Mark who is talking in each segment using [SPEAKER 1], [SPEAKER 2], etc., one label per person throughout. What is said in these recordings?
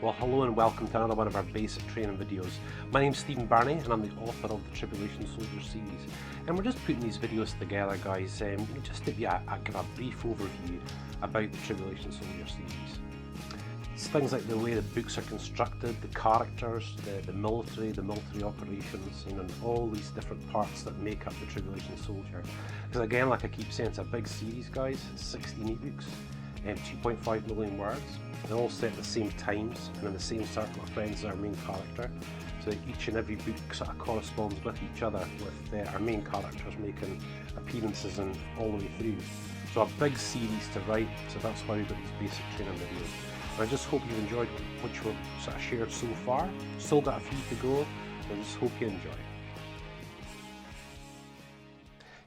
[SPEAKER 1] Well, hello and welcome to another one of our basic training videos. My name's Birnie and I'm the author of the Tribulation Soldier Series. And we're just putting these videos together, guys, just to give you a brief overview about the Tribulation Soldier Series. It's things like the way the books are constructed, the characters, the military operations, and all these different parts that make up the Tribulation Soldier. Because again, like I keep saying, it's a big series, guys. It's 16 ebooks and 2.5 million words. They're all set at the same times and in the same circle of friends as our main character, so that each and every book sort of corresponds with each other, with our main characters making appearances and all the way through. So a big series to write, so that's why we've got these basic training videos. And I just hope you've enjoyed which we've sort of shared so far. Still got a few to go, so I just hope you enjoy.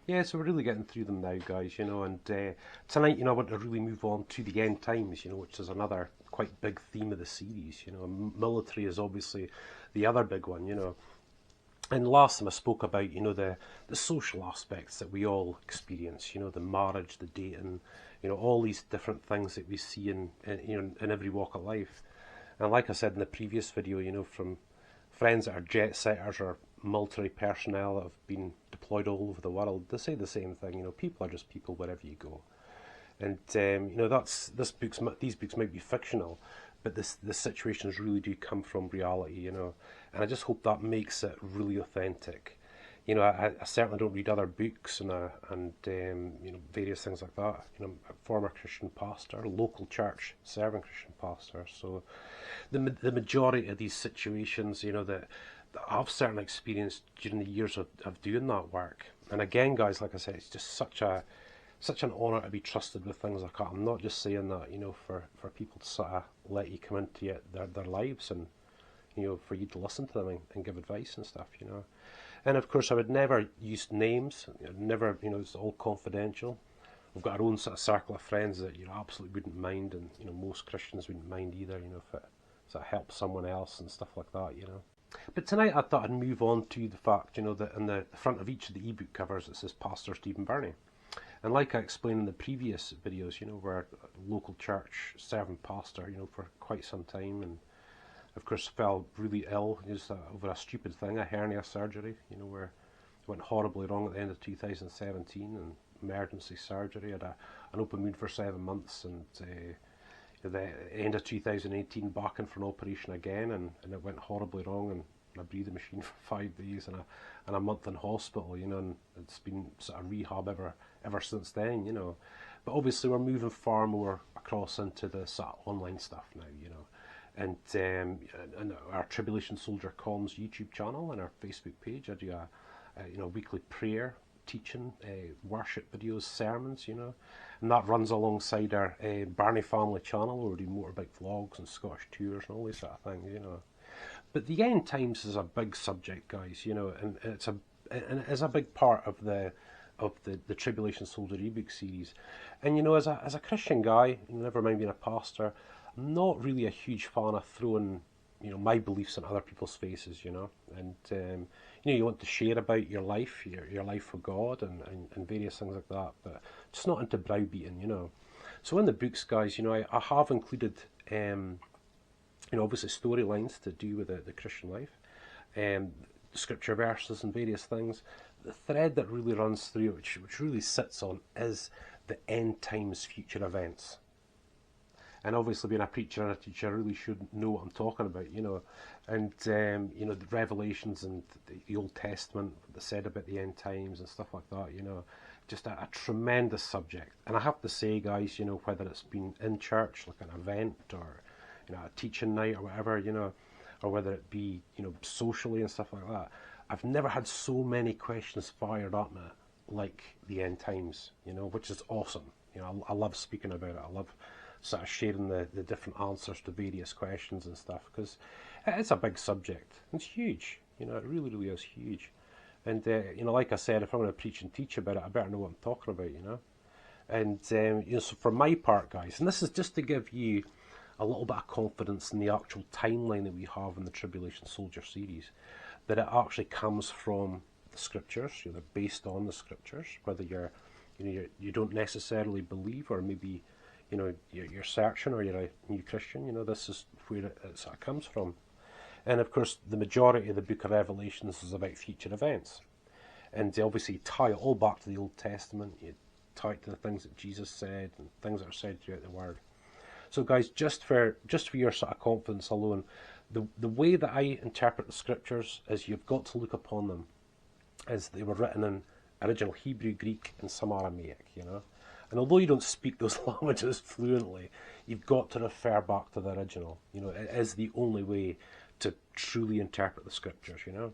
[SPEAKER 1] Yeah, so we're really getting through them now, guys, and tonight, I want to really move on to the end times, which is another quite big theme of the series. Military is obviously the other big one, And last time I spoke about, the social aspects that we all experience, the marriage, the dating, all these different things that we see in every walk of life. And like I said in the previous video, from friends that are jet setters or military personnel that have been deployed all over the world, they say the same thing. People are just people wherever you go. And these books might be fictional, but the situations really do come from reality. And I just hope that makes it really authentic. I certainly don't read other books and various things like that. I'm a former Christian pastor, local church serving Christian pastor. So the majority of these situations, that I've certainly experienced during the years of doing that work. And again, guys, like I said, it's just such an honour to be trusted with things like that. I'm not just saying that, for people to sort of let you come into their lives and, for you to listen to them and give advice and stuff, And of course, I would never use names, never, it's all confidential. We've got our own sort of circle of friends that, absolutely wouldn't mind, and, most Christians wouldn't mind either, if it sort of helps someone else and stuff like that, But tonight I thought I'd move on to the fact, that in the front of each of the ebook covers it says Pastor Stephen Birnie. And like I explained in the previous videos, we're a local church serving pastor, for quite some time, and of course fell really ill just over a stupid thing, a hernia surgery, where it went horribly wrong at the end of 2017, and emergency surgery. Had an open wound for 7 months, and at the end of 2018 back in for an operation again, and it went horribly wrong, and a breathing machine for 5 days and a month in hospital, and it's been sort of rehab ever since then, But obviously we're moving far more across into the sort of online stuff now, And our Tribulation Soldier Comms YouTube channel and our Facebook page, I do a weekly prayer, teaching, worship videos, sermons, and that runs alongside our Birnie Family channel, where we do motorbike vlogs and Scottish tours and all these sort of things, But the end times is a big subject, guys, and it is a big part of the Tribulation Soldier ebook series. And as a Christian guy, never mind being a pastor, I'm not really a huge fan of throwing my beliefs in other people's faces, and you want to share about your life, your life for God, and various things like that, but just not into browbeating, So in the books, guys, I have included obviously storylines to do with the Christian life, scripture verses and various things. The thread that really runs through, which really sits on, is the end times future events. And obviously, being a preacher and a teacher, I really should know what I'm talking about, And the Revelations and the Old Testament, that said about the end times and stuff like that, just a tremendous subject. And I have to say, guys, whether it's been in church, like an event, or a teaching night or whatever, or whether it be, socially and stuff like that, I've never had so many questions fired at me like the end times, which is awesome. I love speaking about it. I love sort of sharing the different answers to various questions and stuff, because it's a big subject. It's huge, it really, really is huge. And, like I said, if I'm going to preach and teach about it, I better know what I'm talking about, And, so for my part, guys, and this is just to give you a little bit of confidence in the actual timeline that we have in the Tribulation Soldier series, that it actually comes from the scriptures, they're based on the scriptures, whether you don't necessarily believe, or maybe you know, you're searching or you're a new Christian, you know, this is where it sort of comes from. And of course, the majority of the book of Revelations is about future events. And they obviously tie it all back to the Old Testament. You tie it to the things that Jesus said and things that are said throughout the Word. So guys, just for your sort of confidence alone, the way that I interpret the scriptures is you've got to look upon them as they were written in original Hebrew, Greek, and some Aramaic, you know. And although you don't speak those languages fluently, you've got to refer back to the original. You know, it is the only way to truly interpret the scriptures, you know.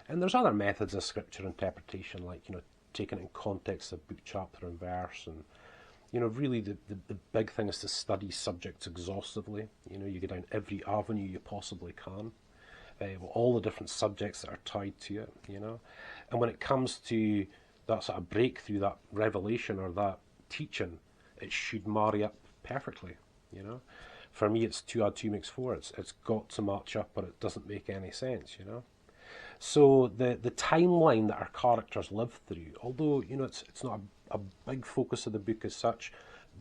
[SPEAKER 1] And there's other methods of scripture interpretation, like, you know, taking it in context of book, chapter, and verse. And, you know, really the big thing is to study subjects exhaustively. You know, you go down every avenue you possibly can, with all the different subjects that are tied to it, you know. And when it comes to that sort of breakthrough, that revelation or that teaching, it should marry up perfectly, you know. For me, it's 2 add 2 makes 4. It's got to match up, or it doesn't make any sense, you know. So the timeline that our characters live through, although, you know, it's not a big focus of the book as such,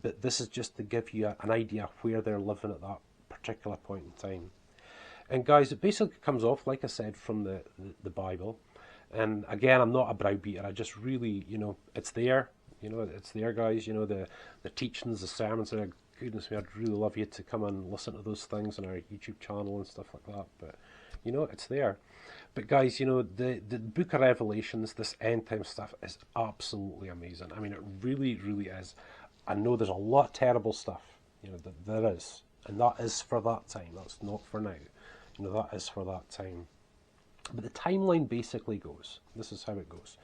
[SPEAKER 1] but this is just to give you an idea of where they're living at that particular point in time. And guys, it basically comes off, like I said, from the Bible. And again, I'm not a browbeater. I just really, you know, it's there. You know, it's there, guys. You know, the teachings, the sermons. And goodness me, I'd really love you to come and listen to those things on our YouTube channel and stuff like that. But, you know, it's there. But guys, you know, the book of Revelations, this end time stuff is absolutely amazing. I mean, it really, really is. I know there's a lot of terrible stuff, you know, that there is. And that is for that time. That's not for now. You know, that is for that time. But the timeline basically goes, this is how it goes.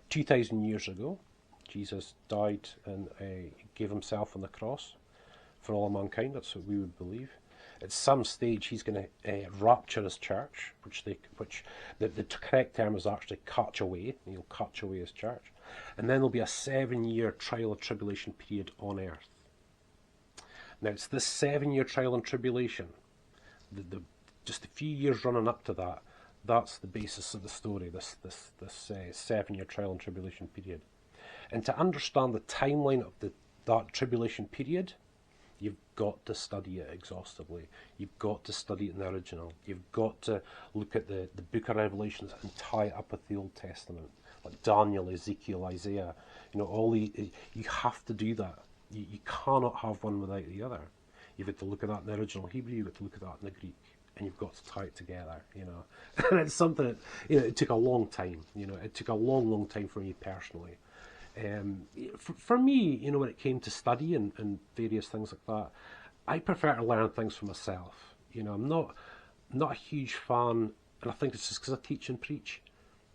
[SPEAKER 1] 2,000 years ago, Jesus died and gave himself on the cross for all of mankind. That's what we would believe. At some stage, he's going to rapture his church, which the correct term is actually catch away. He'll catch away his church. And then there'll be a 7-year trial and tribulation period on earth. Now, it's this 7-year trial and tribulation, just a few years running up to that, that's the basis of the story, this 7-year trial and tribulation period. And to understand the timeline of that tribulation period, you've got to study it exhaustively. You've got to study it in the original. You've got to look at the book of Revelations and tie it up with the Old Testament, like Daniel, Ezekiel, Isaiah. You know, you have to do that. You cannot have one without the other. You've got to look at that in the original Hebrew. You've got to look at that in the Greek. And you've got to tie it together, you know. And it's something that, you know, it took a long time, you know. It took a long, long time for me personally. For me, you know, when it came to study and various things like that, I prefer to learn things for myself. You know, I'm not a huge fan, and I think it's just because I teach and preach,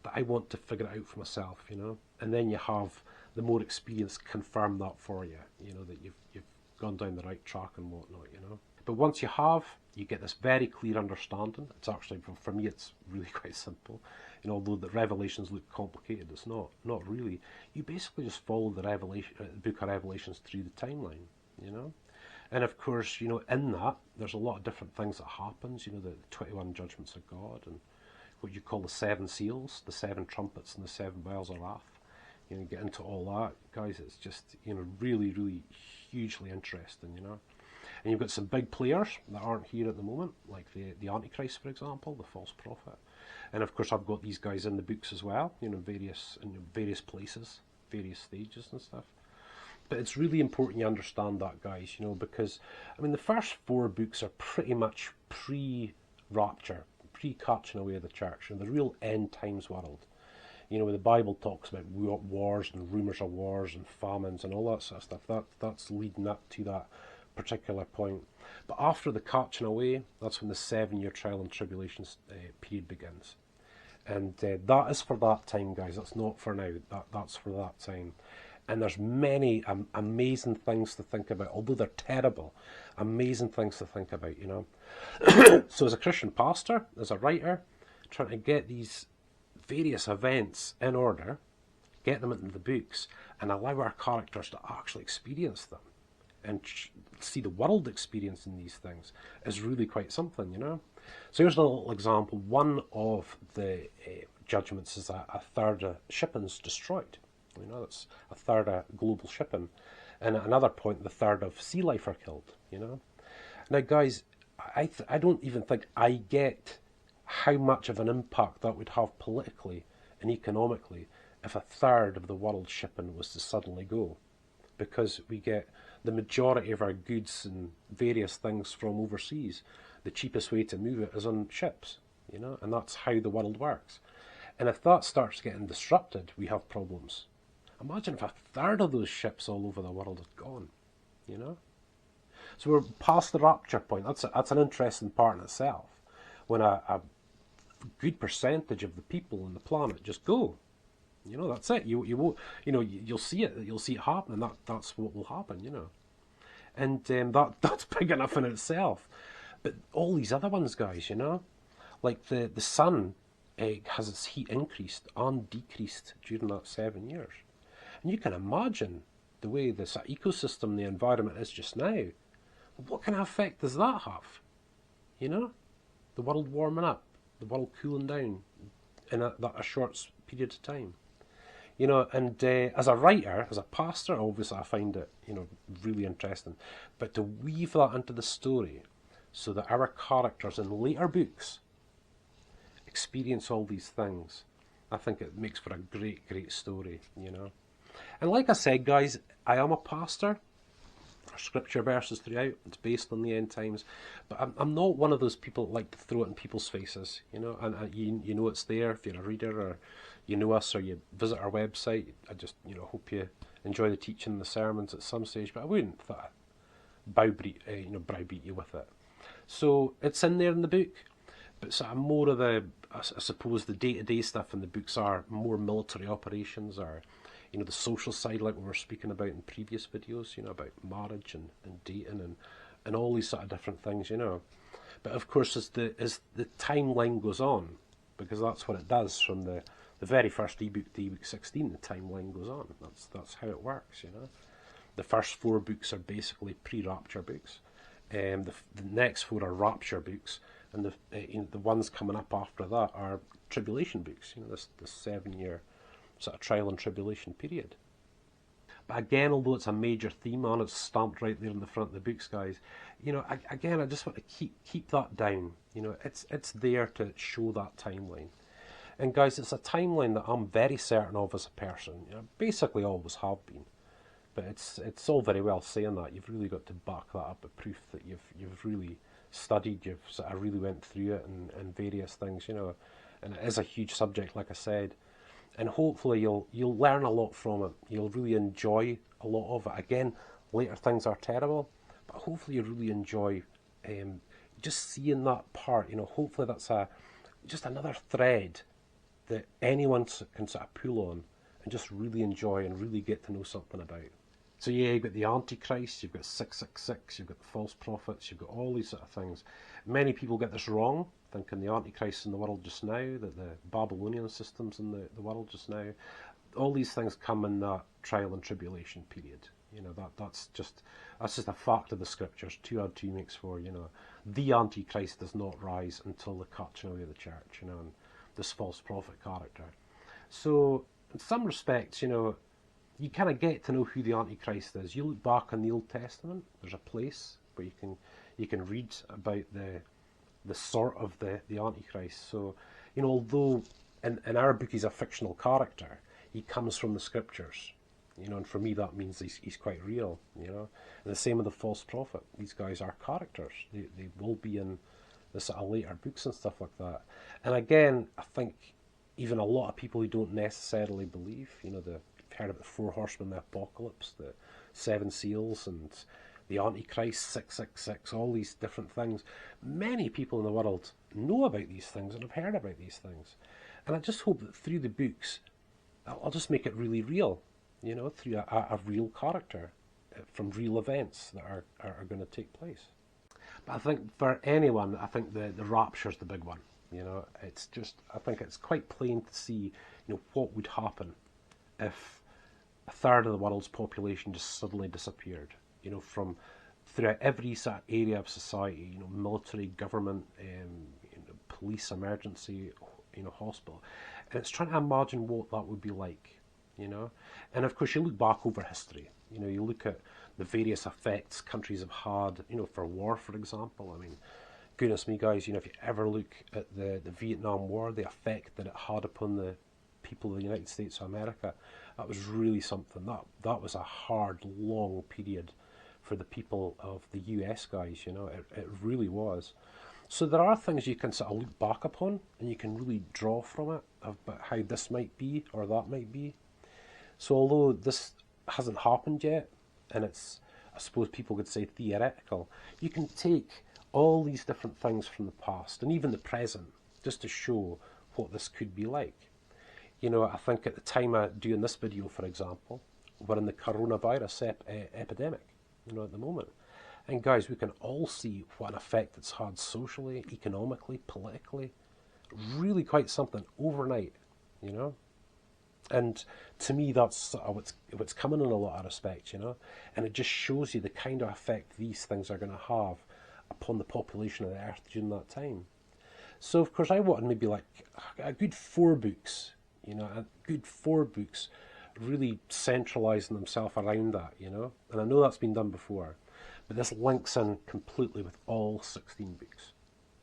[SPEAKER 1] that I want to figure it out for myself, you know. And then you have the more experience confirm that for you, you know, that you've gone down the right track and whatnot, you know. But once you have, you get this very clear understanding. It's actually, for me, it's really quite simple. You know, although the Revelations look complicated, it's not really. You basically just follow the book of Revelations through the timeline, you know. And of course, you know, in that, there's a lot of different things that happens. You know, the 21 judgments of God and what you call the 7 seals, the 7 trumpets and the 7 vials of wrath. You know, get into all that, guys. It's just, you know, really, really hugely interesting, you know. And you've got some big players that aren't here at the moment, like the antichrist, for example, the false prophet. And of course, I've got these guys in the books as well, you know, in various places, various stages and stuff. But it's really important you understand that, guys, you know, because, I mean, the first 4 books are pretty much pre-rapture, pre-catching away of the church, and the real end times world. You know, where the Bible talks about wars and rumours of wars and famines and all that sort of stuff, that's leading up to that particular point. But after the catching away, that's when the 7-year trial and tribulation period begins. And that is for that time, guys. That's not for now. That's for that time. And there's many amazing things to think about, although they're terrible. Amazing things to think about, you know. So as a Christian pastor, as a writer, trying to get these various events in order, get them into the books, and allow our characters to actually experience them and see the world experiencing these things is really quite something, you know. So here's a little example. One of the judgments is a third of shipping's destroyed. You know, it's a third of global shipping. And at another point, the third of sea life are killed, you know. Now, guys, I don't even think I get how much of an impact that would have politically and economically if a third of the world shipping was to suddenly go. Because we get the majority of our goods and various things from overseas. The cheapest way to move it is on ships, you know, and that's how the world works. And if that starts getting disrupted, we have problems. Imagine if a third of those ships all over the world are gone, you know? So we're past the rapture point. That's an interesting part in itself. When a good percentage of the people on the planet just go, you know, that's it. You won't, you know, you'll see it. You'll see it happening. That's what will happen, you know. And that's big enough in itself. But all these other ones, guys, you know, like the sun has its heat increased and decreased during that 7 years. And you can imagine the way this ecosystem, the environment is just now. What kind of effect does that have? You know? The world warming up, the world cooling down in a short period of time. You know, and as a writer, as a pastor, obviously I find it, you know, really interesting. But to weave that into the story so that our characters in later books experience all these things, I think it makes for a great, great story, you know. And like I said, guys, I am a pastor. Scripture verses throughout. It's based on the end times, but I'm not one of those people that like to throw it in people's faces, you know. And you know it's there if you're a reader or you know us or you visit our website. I just, you know, hope you enjoy the teaching and the sermons at some stage, but I wouldn't browbeat you with it. So it's in there in the book, but sort of more of the, I suppose, the day-to-day stuff in the books are more military operations or, you know, the social side, like we were speaking about in previous videos, you know, about marriage and dating and all these sort of different things, you know. But of course, as the timeline goes on, because that's what it does from the very first ebook to ebook 16, the timeline goes on. That's how it works, you know. The first 4 books are basically pre-rapture books. The next 4 are rapture books, and the ones coming up after that are tribulation books, you know, this 7-year sort of trial and tribulation period. But again, although it's a major theme on, it's stamped right there in the front of the books, guys. You know, again, I just want to keep that down. You know, it's there to show that timeline. And guys, it's a timeline that I'm very certain of as a person. You know, basically always have been. But it's all very well saying that. You've really got to back that up with proof that you've really studied, you've sort of really went through it and various things, you know. And it is a huge subject, like I said. And hopefully you'll learn a lot from it. You'll really enjoy a lot of it. Again, later things are terrible, but hopefully you really enjoy just seeing that part. You know, hopefully that's just another thread that anyone can sort of pull on and just really enjoy and really get to know something about. So yeah, you've got the Antichrist, you've got 666, you've got the false prophets, you've got all these sort of things. Many people get this wrong, thinking the Antichrist in the world just now, that the Babylonian systems in the world just now. All these things come in that trial and tribulation period. You know, that's just a fact of the scriptures. 2 add 2 makes 4, you know. The Antichrist does not rise until the catching away of the church, you know, and this false prophet character. So, in some respects, you know, you kind of get to know who the Antichrist is. You look back in the Old Testament, there's a place where you can read about the sort of the Antichrist. So, you know, although in our book he's a fictional character, he comes from the scriptures. You know, and for me that means he's quite real, you know. And the same with the false prophet. These guys are characters. They will be in the sort of later books and stuff like that. And again, I think even a lot of people who don't necessarily believe, you know, you've heard about the 4 horsemen, the apocalypse, the 7 seals, and the Antichrist, 666, all these different things. Many people in the world know about these things and have heard about these things. And I just hope that through the books, I'll just make it really real, you know, through a real character from real events that are going to take place. But I think for anyone, I think the rapture's the big one. You know, it's just, I think it's quite plain to see, you know, what would happen if a third of the world's population just suddenly disappeared. You know, from throughout every sort of area of society, you know, military, government, you know, police, emergency, you know, hospital. And it's trying to imagine what that would be like, you know. And of course, you look back over history, You know, you look at the various effects countries have had, you know, for war, for example. I mean, goodness me, guys, you know, if you ever look at the Vietnam War, the effect that it had upon the people of the United States of America, that was really something. That was a hard, long period for the people of the US, guys, you know, it really was. So there are things you can sort of look back upon and you can really draw from it about how this might be or that might be. So although this hasn't happened yet, and it's, I suppose people could say, theoretical, you can take all these different things from the past and even the present just to show what this could be like. You know, I think at the time of doing this video, for example, we're in the coronavirus epidemic, you know, at the moment. And guys, we can all see what an effect it's had socially, economically, politically. Really quite something overnight, you know. And to me, that's what's coming in a lot of respects, you know. And it just shows you the kind of effect these things are going to have upon the population of the earth during that time. So, of course, I wanted maybe like a good 4 books, you know, a good 4 books really centralising themselves around that, you know. And I know that's been done before, but this links in completely with all 16 books,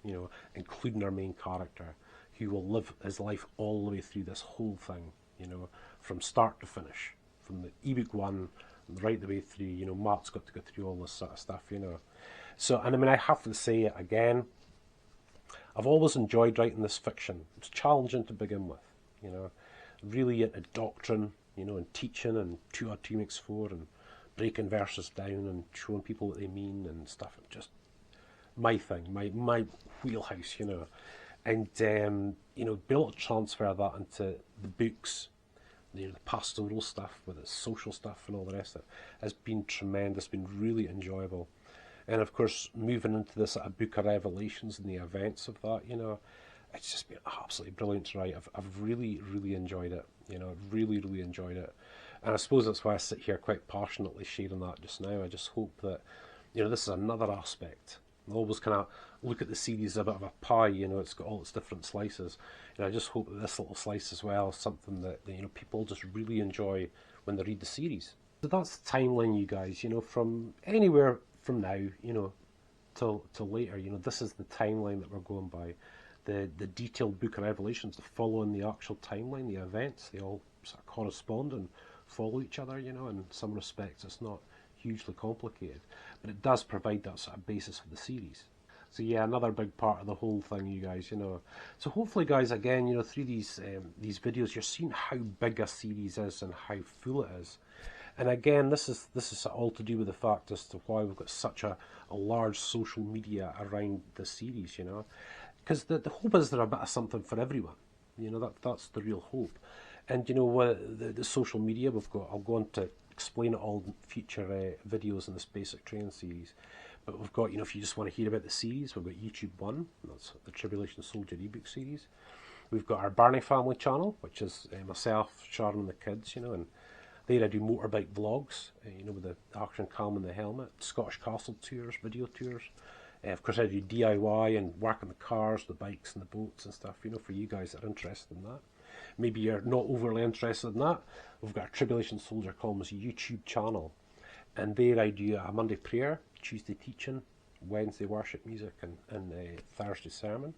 [SPEAKER 1] you know, including our main character, who will live his life all the way through this whole thing, you know, from start to finish, from the ebook 1 right the way through. You know, Mark's got to go through all this sort of stuff, you know. So, and I mean, I have to say it again, I've always enjoyed writing this fiction. It's challenging to begin with, you know, really into doctrine, you know, and teaching, and 2 or 2 makes 4, and breaking verses down and showing people what they mean and stuff. Just my thing, my wheelhouse, you know. And, you know, be able to transfer that into the books, you know, the pastoral stuff with the social stuff and all the rest of it has been tremendous, been really enjoyable. And of course, moving into this book of Revelations and the events of that, you know, it's just been absolutely brilliant to write. I've really, really enjoyed it, you know, really, really enjoyed it. And I suppose that's why I sit here quite passionately sharing that just now. I just hope that, you know, this is another aspect. I always kind of look at the series as a bit of a pie, you know, it's got all its different slices. And I just hope that this little slice as well is something that, you know, people just really enjoy when they read the series. So that's the timeline, you guys, you know, from anywhere from now, you know, till later, you know, this is the timeline that we're going by. The detailed book of Revelations, the following the actual timeline, the events, they all sort of correspond and follow each other, you know. In some respects, it's not hugely complicated, but it does provide that sort of basis for the series. So yeah, another big part of the whole thing, you guys, you know. So hopefully, guys, again, you know, through these videos, you're seeing how big a series is and how full it is. And again, this is all to do with the fact as to why we've got such a large social media around the series, you know. Because the hope is there a bit of something for everyone, you know. That's the real hope. And you know, the social media we've got, I'll go on to explain it all in future videos in this basic training series. But we've got, you know, if you just want to hear about the series, we've got YouTube 1, that's the Tribulation Soldier ebook series. We've got our Birnie Family channel, which is myself, Sharon and the kids, you know, and there I do motorbike vlogs, you know, with the action cam and the helmet, Scottish Castle tours, video tours. Of course, I do DIY and work on the cars, the bikes and the boats and stuff, you know, for you guys that are interested in that. Maybe you're not overly interested in that. We've got a Tribulation Soldier Columns YouTube channel. And there I do a Monday prayer, Tuesday teaching, Wednesday worship music, and Thursday sermon.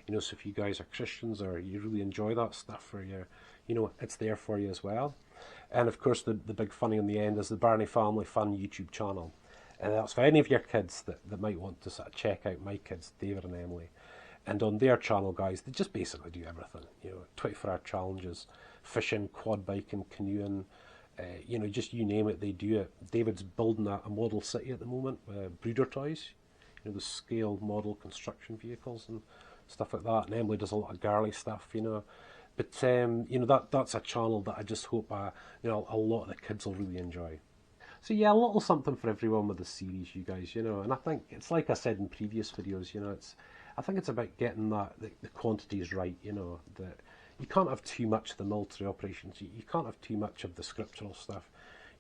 [SPEAKER 1] You know, so if you guys are Christians or you really enjoy that stuff, or you know, it's there for you as well. And of course, the big funny on the end is the Birnie Family Fun YouTube channel. And that's for any of your kids that might want to sort of check out my kids, David and Emily. And on their channel, guys, they just basically do everything. You know, 24-hour challenges, fishing, quad biking, canoeing, you know, just you name it, they do it. David's building a model city at the moment, Breeder Toys, you know, the scale model construction vehicles and stuff like that. And Emily does a lot of girly stuff, you know. But, you know, that's a channel that I just hope, you know, a lot of the kids will really enjoy. So yeah, a little something for everyone with the series, you guys, you know. And I think it's like I said in previous videos, you know, I think it's about getting the quantities right, you know, that you can't have too much of the military operations, you can't have too much of the scriptural stuff,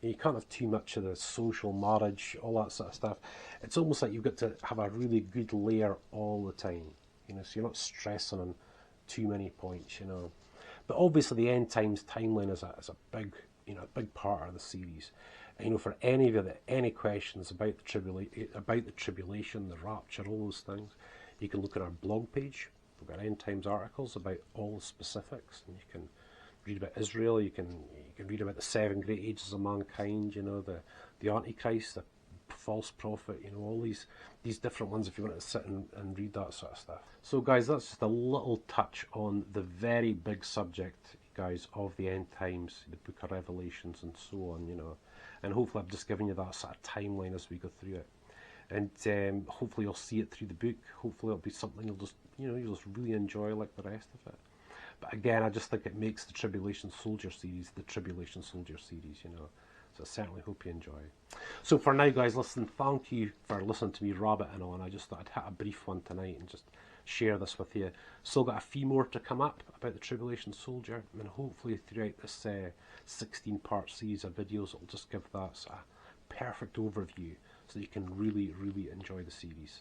[SPEAKER 1] you can't have too much of the social marriage, all that sort of stuff. It's almost like you've got to have a really good layer all the time, you know, so you're not stressing on too many points, you know. But obviously the end times timeline is a big, you know, a big part of the series. You know, for any of you that any questions about the tribulation, the rapture, all those things, you can look at our blog page. We've got end times articles about all the specifics, and you can read about Israel. You can read about the 7 great ages of mankind. You know, the antichrist, the false prophet. You know, all these different ones. If you want to sit and read that sort of stuff. So, guys, that's just a little touch on the very big subject, guys, of the end times, the Book of Revelations, and so on. You know. And hopefully I've just given you that sort of timeline as we go through it. And hopefully you'll see it through the book. Hopefully it'll be something you'll just really enjoy like the rest of it. But again, I just think it makes the Tribulation Soldier Series the Tribulation Soldier Series, you know. So I certainly hope you enjoy. So for now, guys, listen, thank you for listening to me rabbiting on. I just thought I'd hit a brief one tonight and just share this with you. Still got a few more to come up about the Tribulation Soldier, and hopefully throughout this 16-part series of videos, it'll just give that a perfect overview so you can really, really enjoy the series.